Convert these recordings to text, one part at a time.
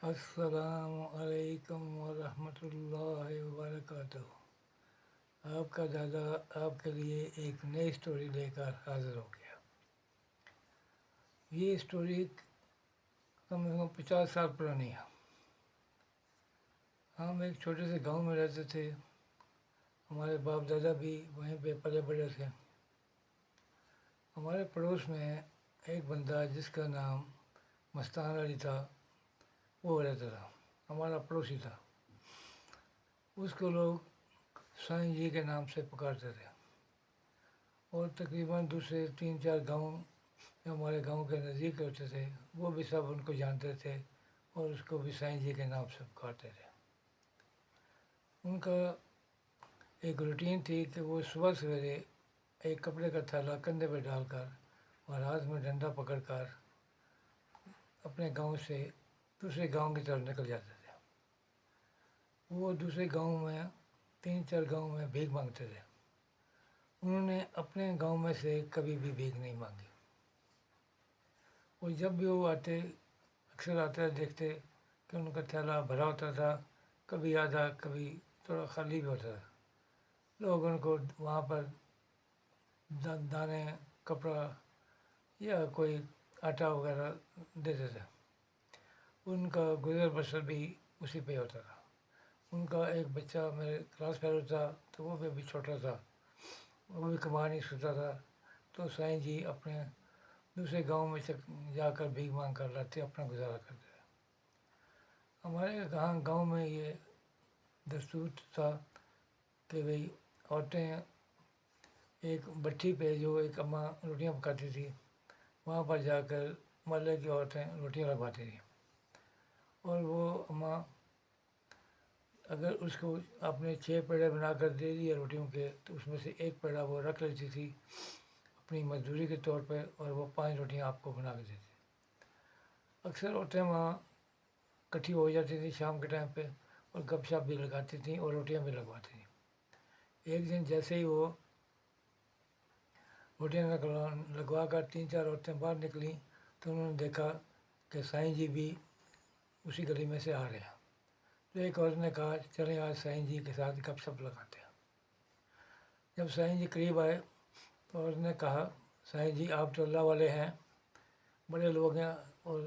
السلام علیکم ورحمۃ اللہ وبرکاتہ۔ آپ کا دادا آپ کے لیے ایک نئی اسٹوری لے کر حاضر ہو گیا۔ یہ اسٹوری کم از کم 50 سال پرانی ہے۔ ہم ایک چھوٹے سے گاؤں میں رہتے تھے۔ ہمارے باپ دادا بھی وہیں پہ پلے بڑے تھے۔ ہمارے پڑوس میں ایک بندہ جس کا نام مستان علی تھا، وہ رہتا تھا، ہمارا پڑوسی تھا۔ اس کو لوگ سائیں جی کے نام سے پکارتے تھے، اور تقریباً دوسرے 3-4 گاؤں جو ہمارے گاؤں کے نزدیک ہوتے تھے وہ بھی سب ان کو جانتے تھے اور اس کو بھی سائیں جی کے نام سے پکارتے تھے۔ ان کا ایک روٹین تھی کہ وہ صبح سویرے ایک کپڑے کا تھیلا کندھے پہ ڈال کر اور ہاتھ میں ڈنڈا پکڑ کر اپنے گاؤں سے دوسرے گاؤں کی طرف نکل جاتے تھے۔ وہ دوسرے گاؤں میں 3-4 گاؤں میں بھیک مانگتے تھے۔ انہوں نے اپنے گاؤں میں سے کبھی بھی بھیک نہیں مانگی، اور جب بھی وہ آتے، اکثر آتے دیکھتے کہ ان کا تھیلا بھرا ہوتا تھا، کبھی آدھا، کبھی تھوڑا خالی بھی ہوتا تھا۔ لوگ ان کو وہاں پر دانے، کپڑا یا کوئی آٹا وغیرہ دیتے تھے۔ ان کا گزر بسر بھی اسی پہ ہوتا تھا۔ ان کا ایک بچہ میرے کلاس فیلو تھا، تو وہ بھی ابھی چھوٹا تھا، وہ بھی کما نہیں سکتا تھا، تو سائیں جی اپنے دوسرے گاؤں میں جا کر بھیک مانگ کر لاتے، اپنا گزارا کرتے تھے۔ ہمارے گاؤں میں یہ دستور تھا کہ بھئی عورتیں ایک بٹھی پہ، جو ایک اماں روٹیاں پکاتی تھی، وہاں پر جا کر محلے کی عورتیں روٹیاں لگواتی تھیں، اور وہ اماں اگر اس کو آپ نے 6 پیڑے بنا کر دے دیے روٹیوں کے، تو اس میں سے ایک پیڑا وہ رکھ لیتی تھی اپنی مزدوری کے طور پہ، اور وہ 5 روٹیاں آپ کو بنا کے دیتی تھی۔ اکثر عورتیں وہاں اکٹھی ہو جاتی تھیں شام کے ٹائم پہ، اور گپ شپ بھی لگاتی تھیں اور روٹیاں بھی لگواتی تھیں۔ ایک دن جیسے ہی وہ روٹیاں لگوا کر 3-4 عورتیں باہر نکلیں، تو انہوں نے دیکھا کہ سائیں جی بھی اسی گلی میں سے آ رہے ہیں۔ تو ایک عورت نے کہا چلیں آج سائیں جی کے ساتھ گپ شپ لگاتے ہیں۔ جب سائیں جی قریب آئے تو عورت نے کہا سائیں جی آپ تو اللہ والے ہیں، بڑے لوگ ہیں اور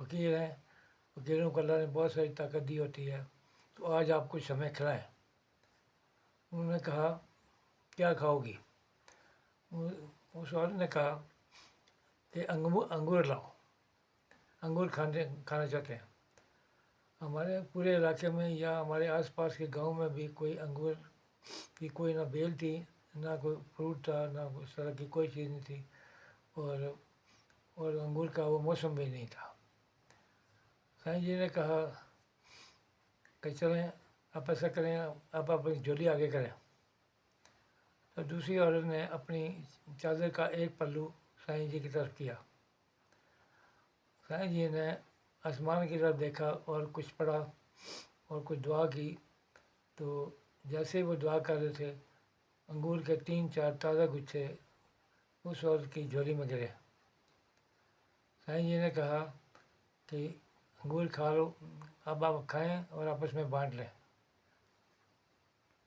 فقیر ہیں، فقیروں کو اللہ نے بہت ساری طاقت دی ہوتی ہے، تو آج آپ کچھ ہمیں کھلائیں۔ انہوں نے کہا کیا کھاؤ گی؟ اس عورت نے کہا کہ انگور لاؤ، انگور کھانا چاہتے ہیں۔ ہمارے پورے علاقے میں یا ہمارے آس پاس کے گاؤں میں بھی کوئی انگور کی کوئی نہ بیل تھی، نہ کوئی فروٹ تھا، نہ اس طرح کی کوئی چیز نہیں تھی، اور انگور کا وہ موسم بھی نہیں تھا۔ سائیں جی نے کہا کہ چلیں آپ ایسا کریں، آپ اپنی جھولی آگے کریں۔ تو دوسری عورت نے اپنی چادر کا ایک پلو سائیں جی کی طرف کیا۔ سائیں جی نے آسمان کی طرف دیکھا اور کچھ پڑھا اور کچھ دعا کی، تو جیسے ہی وہ دعا کر رہے تھے، انگور کے 3-4 تازہ گچھے اس عورت کی جھولی میں گرے۔ سائیں جی نے کہا کہ انگور کھا لو، اب آپ کھائیں اور آپس میں بانٹ لیں۔